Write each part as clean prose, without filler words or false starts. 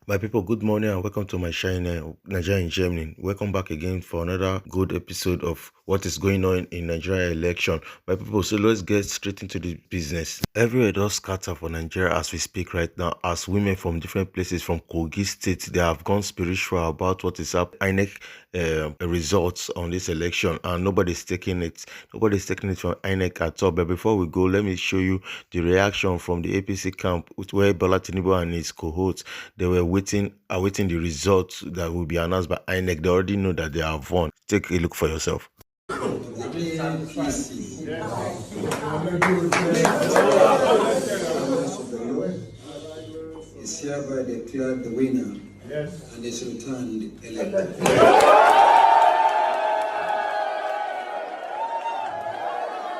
My people, good morning and welcome to my channel, Nigeria in Germany. Welcome back again for another good episode of what is going on in Nigeria election. My people, so let's get straight into the business. Everywhere does scatter for Nigeria as we speak right now, as women from different places from Kogi State, they have gone spiritual about what is up INEC results on this election, and nobody's taking it. Nobody's taking it from INEC at all. But before we go, let me show you the reaction from the APC camp, where Bola Tinubu and his cohorts, they were awaiting the results that will be announced by INEC. They already know that they have won. Take a look for yourself. Is hereby declared the winner, and is returned elected.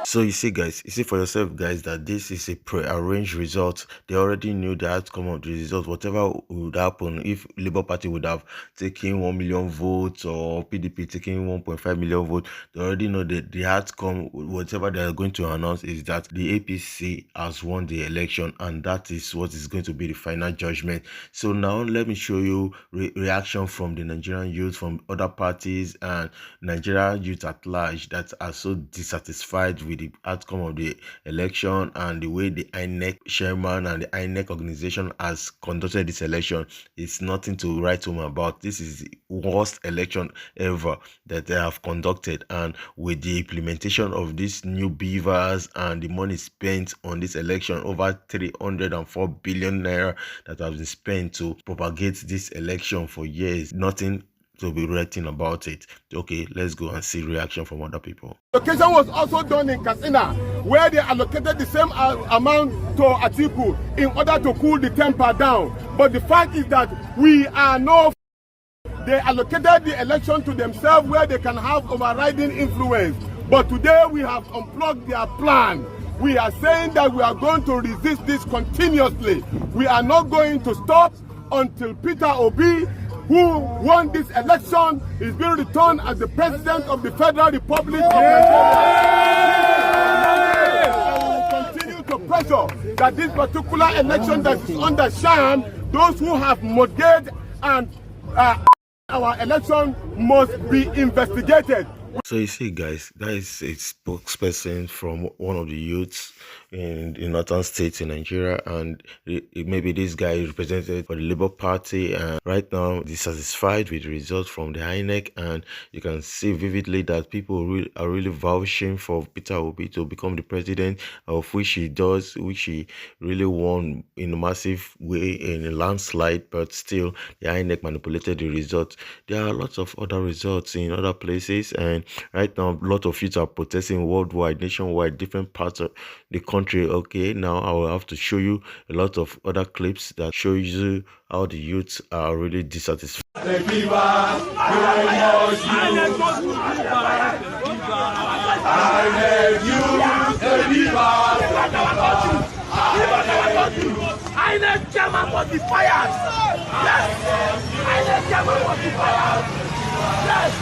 So you see for yourself, guys, that this is a pre-arranged result. They already knew the outcome of the result. Whatever would happen, if Labour Party would have taken 1 million votes or PDP taking 1.5 million votes, they already know that the outcome, whatever they are going to announce, is that the APC has won the election, and that is what is going to be the final judgment. So now let me show you reaction from the Nigerian youth, from other parties, and Nigerian youth at large that are so dissatisfied with the outcome of the election and the way the INEC chairman and the INEC organization has conducted this election. It's nothing to write home about. This is the worst election ever that they have conducted, and with the implementation of these new beavers and the money spent on this election, over 304 billion naira that has been spent to propagate this election for years, nothing to be writing about it. Okay, let's go and see reaction from other people. Allocation was also done in Katsina, where they allocated the same amount to Atiku in order to cool the temper down. But the fact is that we are no. They allocated the election to themselves, where they can have overriding influence. But today we have unplugged their plan. We are saying that we are going to resist this continuously. We are not going to stop until Peter Obi, who won this election, is being returned as the president of the Federal Republic of Nigeria. And we will continue to pressure that this particular election that is under sham, those who have mortgaged and our election must be investigated. So you see, guys, that is a spokesperson from one of the youths in the northern states in Nigeria, and maybe this guy is represented for the Labour Party, and right now dissatisfied with the results from the INEC, and you can see vividly that people are really vouching for Peter Obi to become the president, of which he really won in a massive way in a landslide, but still the INEC manipulated the results. There are lots of other results in other places, and right now a lot of youth are protesting worldwide, nationwide, different parts of the country. Okay, now I will have to show you a lot of other clips that show you how the youths are really dissatisfied. INEC chairman must be fired. Yes. INEC chairman must be fired. Yes.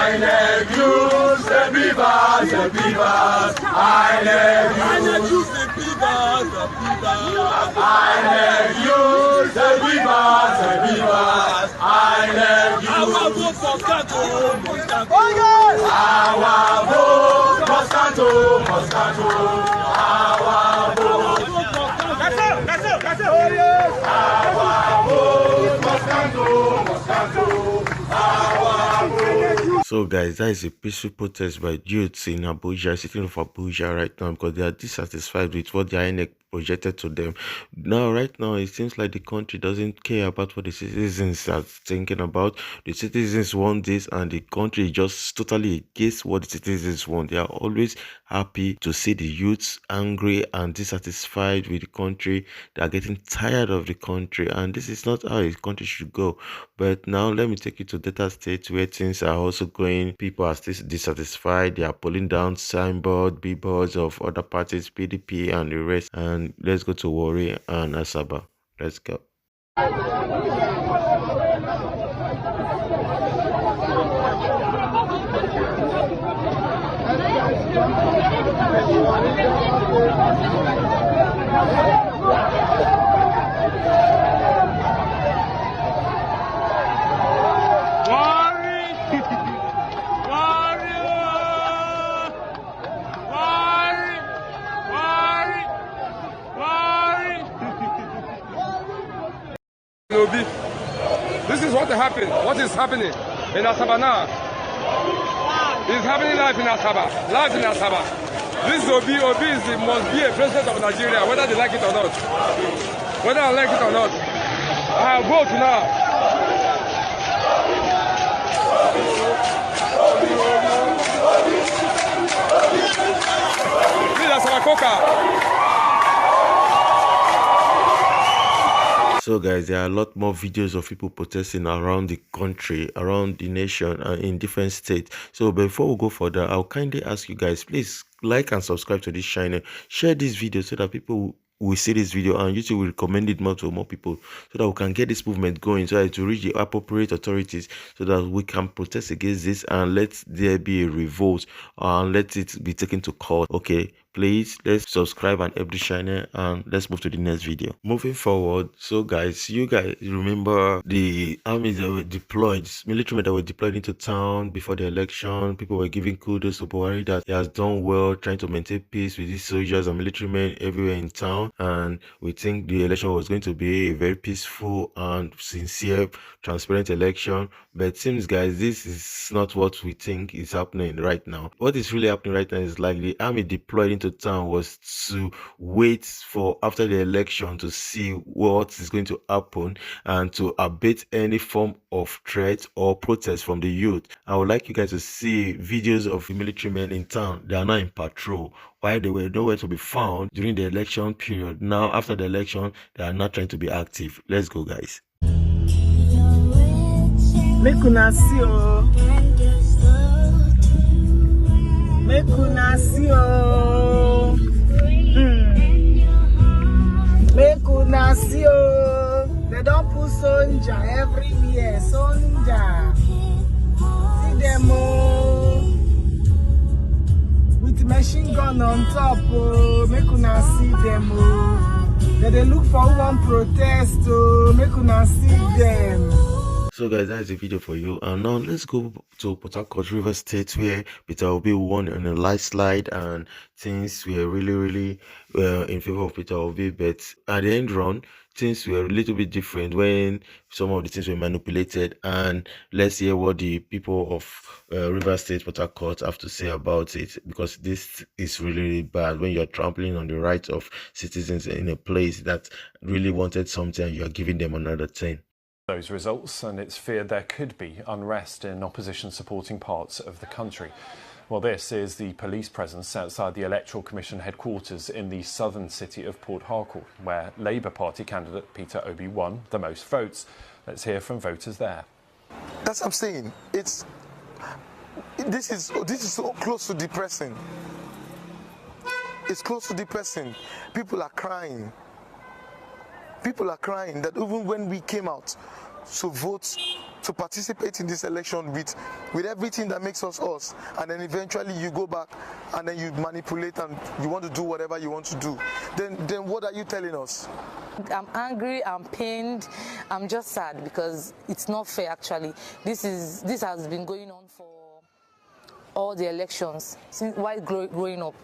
INEC use the beavers, the beavers. INEC use the beavers, the beavers. INEC use the beavers, the beavers. INEC use. Our vote for Moscato, Moscato. Our vote Moscato, Moscato. Our vote. That's it. Oh yes. Our vote Moscato, Moscato. So guys, that is a peaceful protest by youths in Abuja, sitting of Abuja right now, because they are dissatisfied with what the INEC projected to them. Now, right now, it seems like the country doesn't care about what the citizens are thinking about. The citizens want this, and the country is just totally against what the citizens want. They are always happy to see the youths angry and dissatisfied with the country. They are getting tired of the country, and this is not how a country should go. But now, let me take you to Delta State, where things are also going. People are still dissatisfied. They are pulling down signboard, billboards of other parties, PDP and the rest. And let's go to Warri and Asaba. Let's go. This is what happened. What is happening in Asaba now? It's happening live in Asaba. Live in Asaba. This Obi must be a president of Nigeria, whether they like it or not. Whether I like it or not. I vote now. This is Asaba Coca. So guys, there are a lot more videos of people protesting around the country, around the nation, and in different states. So before we go further, I'll kindly ask you guys, please like and subscribe to this channel. Share this video so that people will see this video and YouTube will recommend it more to more people, so that we can get this movement going, so that to reach the appropriate authorities, so that we can protest against this and let there be a revolt and let it be taken to court. Okay, please let's subscribe and help the channel, and let's move to the next video. Moving forward, so guys, you guys remember the armies that were deployed, military men that were deployed into town before the election. People were giving kudos to Buhari that he has done well trying to maintain peace with these soldiers and military men everywhere in town, and we think the election was going to be a very peaceful and sincere, transparent election. But it seems, guys, this is not what we think is happening right now. What is really happening right now is like the army deployed into town was to wait for after the election to see what is going to happen and to abate any form of threat or protest from the youth. I would like you guys to see videos of the military men in town. They are now in patrol, while they were nowhere to be found during the election period. Now after the election, they are not trying to be active. Let's go, guys. Make una see o. Make una see o. Make una see o. They don't put soldier everywhere. Soldier. See them o. With machine gun on top o. Make una see them o. They look for one protest o. Make una see them. So guys, that's the video for you, and now let's go to Port Harcourt, River State, where Peter Obi won on a landslide, and things were really in favor of Peter Obi. But at the end run, things were a little bit different when some of the things were manipulated. And let's hear what the people of River State, Port Harcourt have to say about it, because this is really bad when you're trampling on the rights of citizens in a place that really wanted something and you're giving them another thing. Those results, and it's feared there could be unrest in opposition-supporting parts of the country. Well, this is the police presence outside the Electoral Commission headquarters in the southern city of Port Harcourt, where Labour Party candidate Peter Obi won the most votes. Let's hear from voters there. That's what I'm saying. This is so close to depressing. It's close to depressing. People are crying. People are crying that even when we came out to vote, to participate in this election with everything that makes us us, and then eventually you go back and then you manipulate and you want to do whatever you want to do, then what are you telling us? I'm angry, I'm pained, I'm just sad because it's not fair actually. This has been going on for all the elections since while growing up.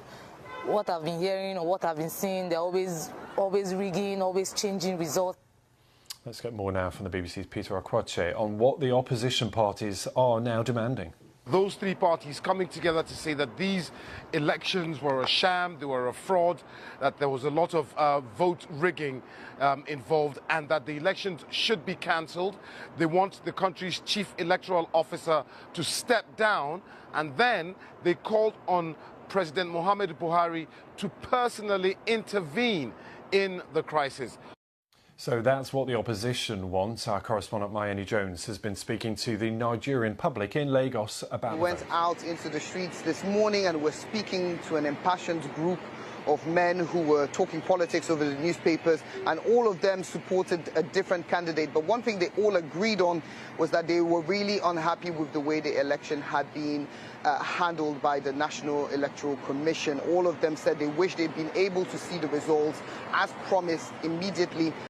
What I've been hearing or what I've been seeing, they're always rigging, always changing results. Let's get more now from the BBC's Peter Akwache on what the opposition parties are now demanding. Those three parties coming together to say that these elections were a sham, they were a fraud, that there was a lot of vote rigging involved, and that the elections should be cancelled. They want the country's chief electoral officer to step down, and then they called on President Muhammadu Buhari to personally intervene in the crisis. So that's what the opposition wants. Our correspondent Mayeni Jones has been speaking to the Nigerian public in Lagos about We went out into the streets this morning and we're speaking to an impassioned group of men who were talking politics over the newspapers, and all of them supported a different candidate. But one thing they all agreed on was that they were really unhappy with the way the election had been handled by the National Electoral Commission. All of them said they wish they'd been able to see the results as promised immediately.